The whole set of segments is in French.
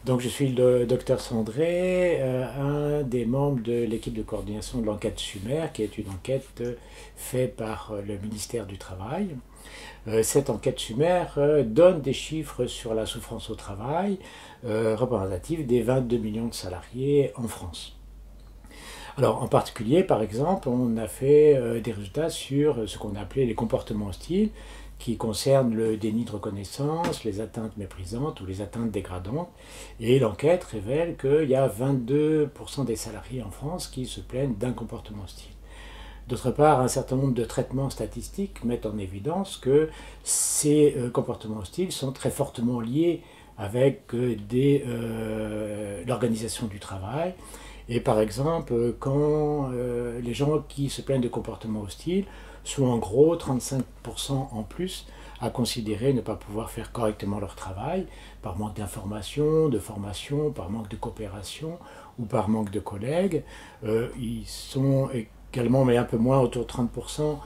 Donc je suis le docteur Sandré, un des membres de l'équipe de coordination de l'enquête SUMER, qui est une enquête faite par le ministère du Travail. Cette enquête SUMER donne des chiffres sur la souffrance au travail, représentatifs des 22 millions de salariés en France. Alors en particulier, par exemple, on a fait des résultats sur ce qu'on a appelé les comportements hostiles, qui concernent le déni de reconnaissance, les atteintes méprisantes ou les atteintes dégradantes. Et l'enquête révèle qu'il y a 22% des salariés en France qui se plaignent d'un comportement hostile. D'autre part, un certain nombre de traitements statistiques mettent en évidence que ces comportements hostiles sont très fortement liés avec l'organisation du travail. Et par exemple, quand les gens qui se plaignent de comportements hostiles sont en gros 35% en plus à considérer ne pas pouvoir faire correctement leur travail par manque d'information, de formation, par manque de coopération ou par manque de collègues. Ils sont également, mais un peu moins, autour de 30%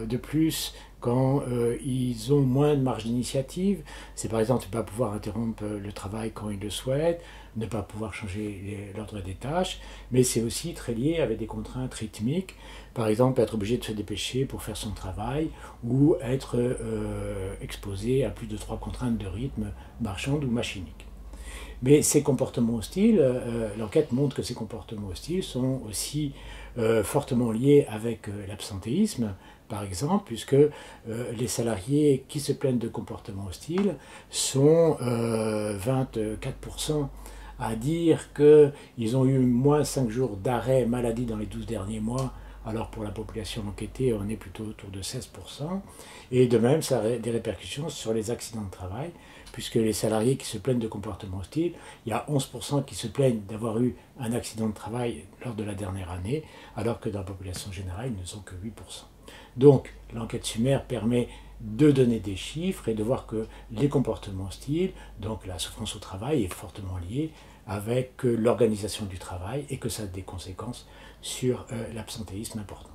de plus quand ils ont moins de marge d'initiative. C'est par exemple ne pas pouvoir interrompre le travail quand ils le souhaitent, ne pas pouvoir changer l'ordre des tâches, mais c'est aussi très lié avec des contraintes rythmiques, par exemple être obligé de se dépêcher pour faire son travail ou être exposé à plus de 3 contraintes de rythme marchande ou machinique. Mais ces comportements hostiles, l'enquête montre que ces comportements hostiles sont aussi fortement liés avec l'absentéisme, par exemple, puisque les salariés qui se plaignent de comportements hostiles sont 24% à dire qu'ils ont eu moins 5 jours d'arrêt maladie dans les 12 derniers mois, alors pour la population enquêtée, on est plutôt autour de 16%. Et de même, ça a des répercussions sur les accidents de travail, puisque les salariés qui se plaignent de comportements hostiles, il y a 11% qui se plaignent d'avoir eu un accident de travail lors de la dernière année, alors que dans la population générale, ils ne sont que 8%. Donc, l'enquête SUMER permet de donner des chiffres et de voir que les comportements hostiles, donc la souffrance au travail, est fortement liée avec l'organisation du travail et que ça a des conséquences sur l'absentéisme important.